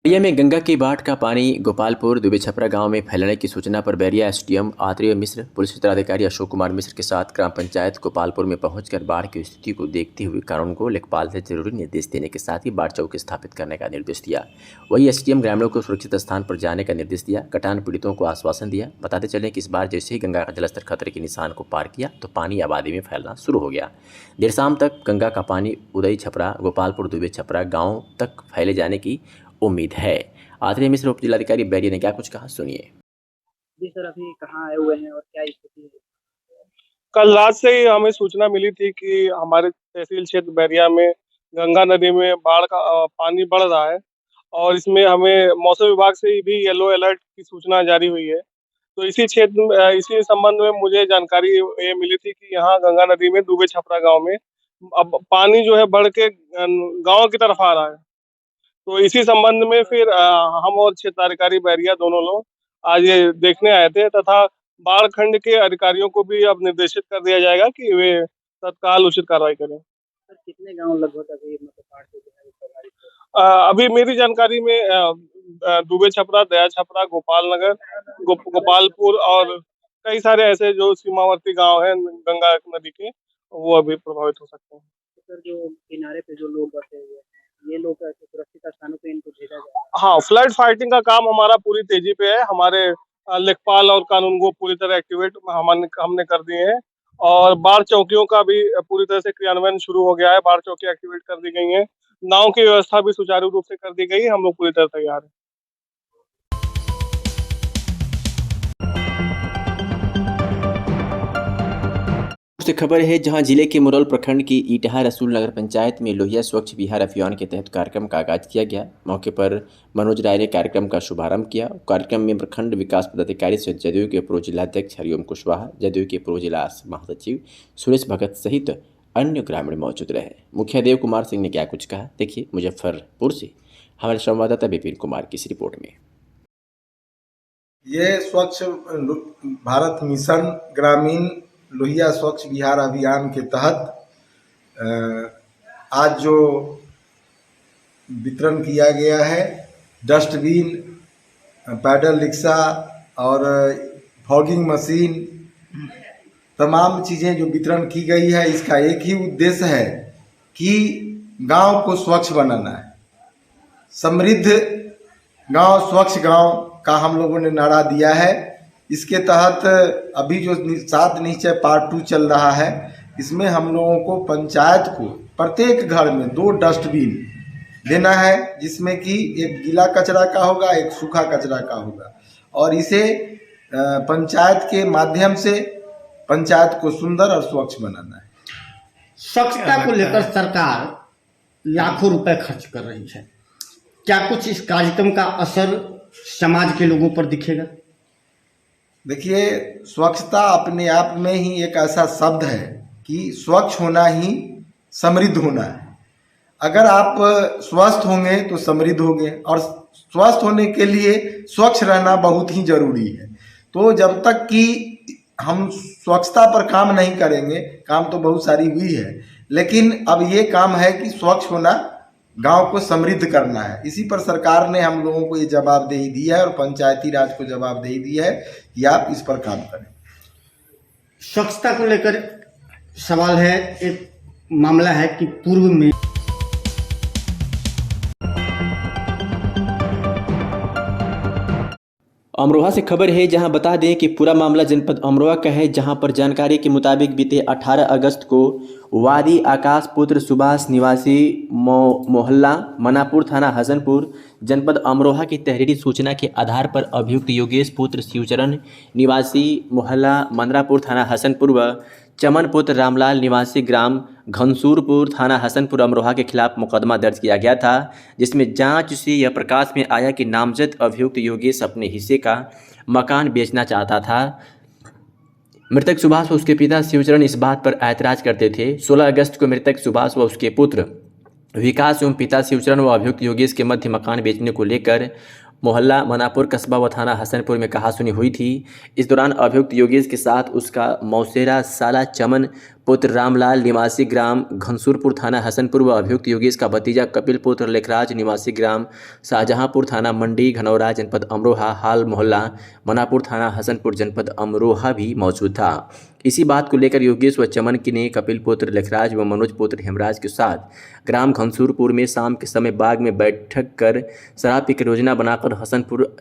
बैरिया में गंगा की बाढ़ का पानी गोपालपुर दुबे छपरा गांव में फैलने की सूचना पर बैरिया एसडीएम आत्रेय मिश्र, पुलिस क्षेत्राधिकारी अशोक कुमार मिश्र के साथ ग्राम पंचायत गोपालपुर में पहुंचकर बाढ़ की स्थिति को देखते हुए कानून को लेखपाल से जरूरी निर्देश देने के साथ ही बाढ़ चौकी स्थापित करने का निर्देश दिया। वही एसडीएम ग्रामीणों को सुरक्षित स्थान पर जाने का निर्देश दिया। कटान पीड़ितों को आश्वासन दिया। बताते चले कि इस बार जैसे ही गंगा का जलस्तर खतरे के निशान को पार किया तो पानी आबादी में फैलना शुरू हो गया। देर शाम तक गंगा का पानी उदय छपरा गोपालपुर दुबे छपरा गाँव तक फैले जाने की उम्मीद है। आत्रेय मिश्र उप जिलाधिकारी बैरिया ने क्या कुछ कहा, सुनिए। जी सर, अभी कहाँ आए हुए हैं और क्या स्थिति है? कल रात से ही हमें सूचना मिली थी कि हमारे तहसील क्षेत्र बैरिया में गंगा नदी में बाढ़ का पानी बढ़ रहा है और इसमें हमें मौसम विभाग से भी येलो अलर्ट की सूचना जारी हुई है। तो इसी क्षेत्र में इसी संबंध में मुझे जानकारी ये मिली थी कि यहाँ गंगा नदी में दुबे छपरा गाँव में अब पानी जो है बढ़ के गाँव की तरफ आ रहा है। तो इसी संबंध में फिर हम और क्षेत्राधिकारी बैरिया दोनों लोग आज ये देखने आए थे तथा बाढ़ खंड के अधिकारियों को भी अब निर्देशित कर दिया जाएगा कि वे तत्काल उचित कार्रवाई करें। सर, कितने गाँव लगभग अभी मतलब बाढ़ से प्रभावित है? अभी मेरी जानकारी में दुबे छपरा, दया छपरा, गोपाल नगर, गोपालपुर और कई सारे ऐसे जो सीमावर्ती गांव हैं गंगा नदी के, वो अभी प्रभावित हो सकते हैं। तो सर, जो किनारे पे जो लोग बसे हुए हैं, ये लोग ऐसे सुरक्षित स्थानों पे इनको भेजा जाए? हाँ, फ्लड फाइटिंग का काम हमारा पूरी तेजी पे है। हमारे लेखपाल और कानून को पूरी तरह एक्टिवेट हमने कर दिए हैं और बाढ़ चौकियों का भी पूरी तरह से क्रियान्वयन शुरू हो गया है। बाढ़ चौकी एक्टिवेट कर दी गई हैं। नाव की व्यवस्था भी सुचारू रूप से कर दी गई है। हम लोग पूरी तरह तैयार हैं। से खबर है जहां जिले के मुरौल प्रखंड की इटहा रसूल नगर पंचायत में लोहिया स्वच्छ बिहार अभियान के तहत कार्यक्रम का आगाज किया गया। मौके पर मनोज राय ने कार्यक्रम का शुभारंभ किया। कार्यक्रम में प्रखंड विकास पदाधिकारी से जदयू के पूर्व जिलाध्यक्ष हरिओम कुशवाहा, जदयू के पूर्व जिला महासचिव सुरेश भगत सहित अन्य ग्रामीण मौजूद रहे। मुखिया देव कुमार सिंह ने क्या कुछ कहा, देखिए मुजफ्फरपुर से हमारे संवाददाता विपिन कुमार की इस रिपोर्ट में। ये स्वच्छ भारत मिशन ग्रामीण लोहिया स्वच्छ बिहार अभियान के तहत आज जो वितरण किया गया है, डस्टबिन, पैडल रिक्शा और फॉगिंग मशीन, तमाम चीज़ें जो वितरण की गई है, इसका एक ही उद्देश्य है कि गांव को स्वच्छ बनाना है। समृद्ध गांव, स्वच्छ गांव का हम लोगों ने नारा दिया है। इसके तहत अभी जो 7 निश्चय पार्ट 2 चल रहा है, इसमें हम लोगों को पंचायत को प्रत्येक घर में 2 डस्टबिन देना है, जिसमें कि एक गीला कचरा का होगा, एक सूखा कचरा का होगा, और इसे पंचायत के माध्यम से पंचायत को सुंदर और स्वच्छ बनाना है। स्वच्छता को लेकर सरकार लाखों रुपए खर्च कर रही है। क्या कुछ इस कार्यक्रम का असर समाज के लोगों पर दिखेगा? देखिए, स्वच्छता अपने आप में ही एक ऐसा शब्द है कि स्वच्छ होना ही समृद्ध होना है। अगर आप स्वस्थ होंगे तो समृद्ध होंगे, और स्वस्थ होने के लिए स्वच्छ रहना बहुत ही जरूरी है। तो जब तक कि हम स्वच्छता पर काम नहीं करेंगे, काम तो बहुत सारी हुई है, लेकिन अब ये काम है कि स्वच्छ होना, गांव को समृद्ध करना है। इसी पर सरकार ने हम लोगों को ये जवाबदेही दी है और पंचायती राज को जवाबदेही दी है कि आप इस पर काम करें। स्वच्छता को लेकर सवाल है, एक मामला है कि पूर्व में अमरोहा से खबर है जहां बता दें कि पूरा मामला जनपद अमरोहा का है, जहां पर जानकारी के मुताबिक बीते 18 अगस्त को वादी आकाश पुत्र सुभाष निवासी मोहल्ला मनापुर थाना हसनपुर जनपद अमरोहा की तहरीरी सूचना के आधार पर अभियुक्त योगेश पुत्र शिवचरण निवासी मोहल्ला मंदरापुर थाना हसनपुर व चमन पुत्र रामलाल निवासी ग्राम घनसूरपुर थाना हसनपुर अमरोहा के खिलाफ मुकदमा दर्ज किया गया था, जिसमें जांच से यह प्रकाश में आया कि नामजद अभियुक्त योगेश अपने हिस्से का मकान बेचना चाहता था। मृतक सुभाष व उसके पिता शिवचरण इस बात पर ऐतराज़ करते थे। 16 अगस्त को मृतक सुभाष व उसके पुत्र विकास एवं पिता शिवचरण व अभियुक्त योगेश के मध्य मकान बेचने को लेकर मोहल्ला मनापुर कस्बा व थाना हसनपुर में कहासुनी हुई थी। इस दौरान अभियुक्त योगेश के साथ उसका मौसेरा साला चमन पुत्र रामलाल निवासी ग्राम घनसूरपुर थाना हसनपुर व अभियुक्त योगेश का भतीजा कपिल पुत्र लेखराज निवासी ग्राम शाहजहांपुर थाना मंडी घनौरा जनपद अमरोहा हाल मोहल्ला मनापुर थाना हसनपुर जनपद अमरोहा भी मौजूद था। इसी बात को लेकर योगेश व चमन ने कपिल पुत्र लेखराज व मनोज पुत्र हेमराज के साथ ग्राम घनसूरपुर में शाम के समय बाग में बैठक कर शराब पीकर योजना बनाकर हसनपुर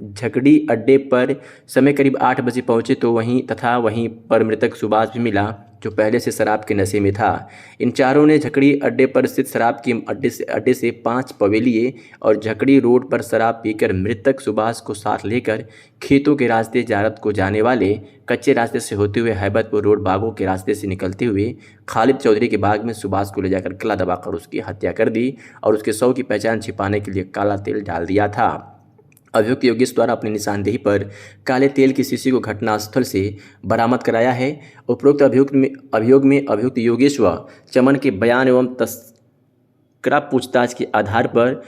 झकड़ी अड्डे पर समय करीब 8 बजे पहुंचे तो वहीं पर मृतक सुभाष भी मिला जो पहले से शराब के नशे में था। इन चारों ने झकड़ी अड्डे पर स्थित शराब के अड्डे से 5 पवे लिए और झकड़ी रोड पर शराब पीकर मृतक सुभाष को साथ लेकर खेतों के रास्ते जारत को जाने वाले कच्चे रास्ते से होते हुए हैबतपुर रोड बागों के रास्ते से निकलते हुए खालिद चौधरी के बाग में सुभाष को ले जाकर गला दबाकर उसकी हत्या कर दी और उसके शव की पहचान छिपाने के लिए काला तेल डाल दिया था। अभियुक्त योगेश द्वारा अपनी निशानदेही पर काले तेल की शीशी को घटनास्थल से बरामद कराया है। उपरोक्त अभियोग में अभियुक्त योगेश व चमन के बयान एवं तस्करा पूछताछ के आधार पर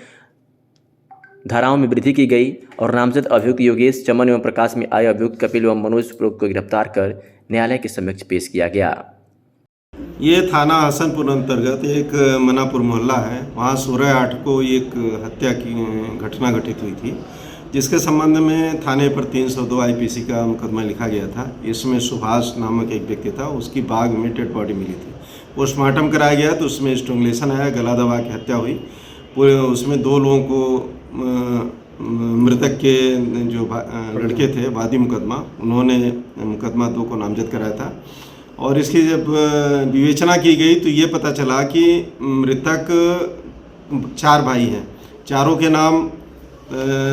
धाराओं में वृद्धि की गई और नामजद अभियुक्त योगेश चमन एवं प्रकाश में आए अभियुक्त कपिल एवं मनोज उपरोक्त को गिरफ्तार कर न्यायालय के समक्ष पेश किया गया। ये थाना हसनपुर अंतर्गत एक मनापुर मोहल्ला है, वहाँ 16/8 को एक हत्या की घटना घटित हुई थी जिसके संबंध में थाने पर 302 IPC का मुकदमा लिखा गया था। इसमें सुभाष नामक एक व्यक्ति था, उसकी बाग में डेड बॉडी मिली थी। पोस्टमार्टम कराया गया तो उसमें स्ट्रैंगुलेशन आया, गला दबा के हत्या हुई। पूरे उसमें 2 लोगों को मृतक के जो लड़के थे वादी मुकदमा, उन्होंने मुकदमा 2 को नामजद कराया था। और इसकी जब विवेचना की गई तो ये पता चला कि मृतक 4 भाई हैं, चारों के नाम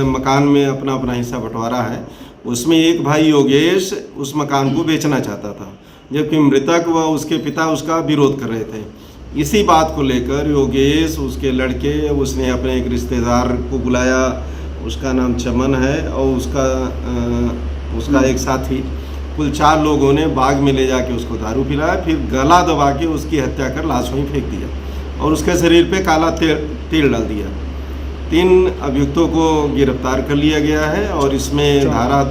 मकान में अपना अपना हिस्सा बंटवारा है। उसमें एक भाई योगेश उस मकान को बेचना चाहता था, जबकि मृतक व उसके पिता उसका विरोध कर रहे थे। इसी बात को लेकर योगेश, उसके लड़के, उसने अपने एक रिश्तेदार को बुलाया, उसका नाम चमन है, और उसका एक साथी, कुल 4 लोगों ने बाग में ले जाके उसको दारू पिलाया, फिर गला दबा के उसकी हत्या कर लाश वहीं फेंक दिया और उसके शरीर पे काला तेल डाल दिया। 3 अभियुक्तों को गिरफ्तार कर लिया गया है और इसमें धारा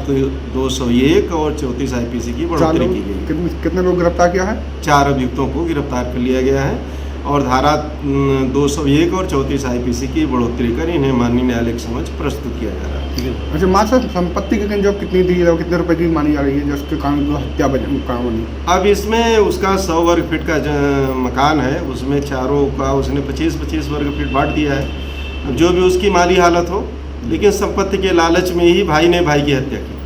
201 और 34 IPC की बढ़ोतरी की गई। कितने लोग गिरफ्तार किया है? 4 अभियुक्तों को गिरफ्तार कर लिया गया है और धारा 201 और 34 IPC की बढ़ोतरी कर इन्हें माननीय न्यायालय के समक्ष प्रस्तुत किया जा रहा है। अच्छा, मां साहब, संपत्ति की जो कितनी थी, कितने रुपए की मानी जा रही है जिसके कारण जो हत्या बनी? अब इसमें उसका 100 वर्ग फीट का मकान है, उसमें चारों का उसने 25-25 वर्ग फीट बांट दिया है। अब जो भी उसकी माली हालत हो, लेकिन संपत्ति के लालच में ही भाई ने भाई की हत्या की।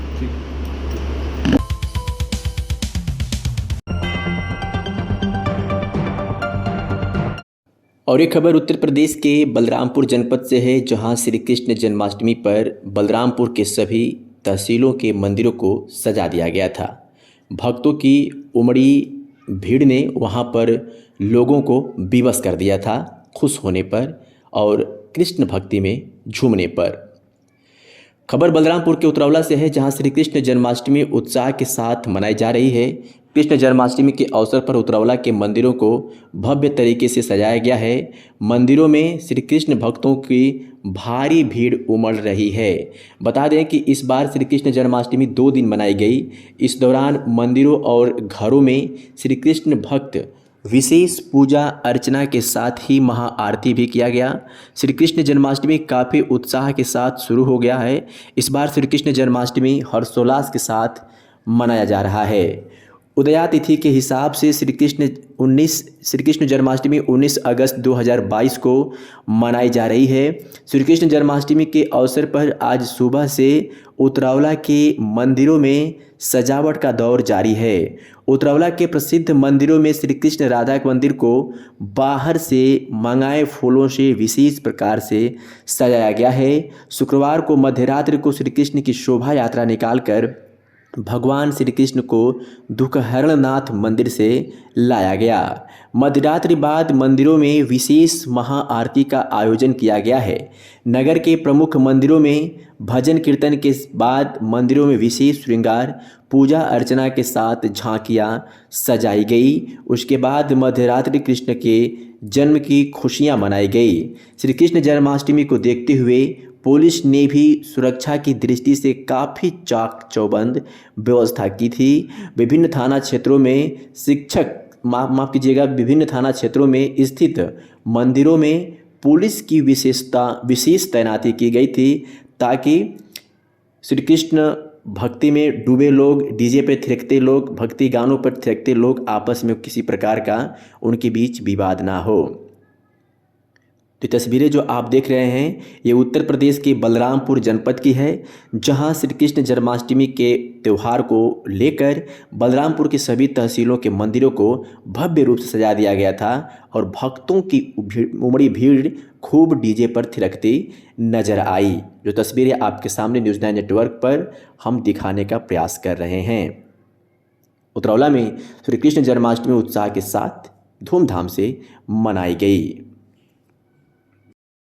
और एक खबर उत्तर प्रदेश के बलरामपुर जनपद से है, जहां श्री कृष्ण जन्माष्टमी पर बलरामपुर के सभी तहसीलों के मंदिरों को सजा दिया गया था। भक्तों की उमड़ी भीड़ ने वहां पर लोगों को विवश कर दिया था, खुश होने पर और कृष्ण भक्ति में झूमने पर। खबर बलरामपुर के उतरौला से है, जहां श्री कृष्ण जन्माष्टमी उत्साह के साथ मनाई जा रही है। कृष्ण जन्माष्टमी के अवसर पर उतरौला के मंदिरों को भव्य तरीके से सजाया गया है। मंदिरों में श्री कृष्ण भक्तों की भारी भीड़ उमड़ रही है। बता दें कि इस बार श्री कृष्ण जन्माष्टमी 2 दिन मनाई गई। इस दौरान मंदिरों और घरों में श्री कृष्ण भक्त विशेष पूजा अर्चना के साथ ही महाआरती भी किया गया। श्री कृष्ण जन्माष्टमी काफ़ी उत्साह के साथ शुरू हो गया है। इस बार श्री कृष्ण जन्माष्टमी हर्षोल्लास के साथ मनाया जा रहा है। उदया तिथि के हिसाब से श्री कृष्ण जन्माष्टमी 19 अगस्त 2022 को मनाई जा रही है। श्री कृष्ण जन्माष्टमी के अवसर पर आज सुबह से उतरौला के मंदिरों में सजावट का दौर जारी है। उतरौला के प्रसिद्ध मंदिरों में श्री कृष्ण राधा के मंदिर को बाहर से मंगाए फूलों से विशेष प्रकार से सजाया गया है। शुक्रवार को मध्यरात्रि को श्री कृष्ण की शोभा यात्रा निकालकर भगवान श्री कृष्ण को दुखहरणनाथ मंदिर से लाया गया। मध्यरात्रि बाद मंदिरों में विशेष महाआरती का आयोजन किया गया है। नगर के प्रमुख मंदिरों में भजन कीर्तन के बाद मंदिरों में विशेष श्रृंगार पूजा अर्चना के साथ झांकियाँ सजाई गई। उसके बाद मध्यरात्रि कृष्ण के जन्म की खुशियाँ मनाई गई। श्री कृष्ण जन्माष्टमी को देखते हुए पुलिस ने भी सुरक्षा की दृष्टि से काफ़ी चाक चौबंद व्यवस्था की थी। विभिन्न थाना क्षेत्रों में शिक्षक माफ़ कीजिएगा, विभिन्न थाना क्षेत्रों में स्थित मंदिरों में पुलिस की विशेष तैनाती की गई थी ताकि श्री कृष्ण भक्ति में डूबे लोग, डीजे पे थिरकते लोग, भक्ति गानों पर थिरकते लोग आपस में किसी प्रकार का उनके बीच विवाद ना हो। तो तस्वीरें जो आप देख रहे हैं ये उत्तर प्रदेश के बलरामपुर जनपद की है, जहां श्री कृष्ण जन्माष्टमी के त्यौहार को लेकर बलरामपुर की सभी तहसीलों के मंदिरों को भव्य रूप से सजा दिया गया था और भक्तों की उमड़ी भीड़ खूब डीजे पर थिरकती नजर आई। जो तस्वीरें आपके सामने न्यूज़ 9 नेटवर्क पर हम दिखाने का प्रयास कर रहे हैं। उतरौला में श्री कृष्ण जन्माष्टमी उत्साह के साथ धूमधाम से मनाई गई।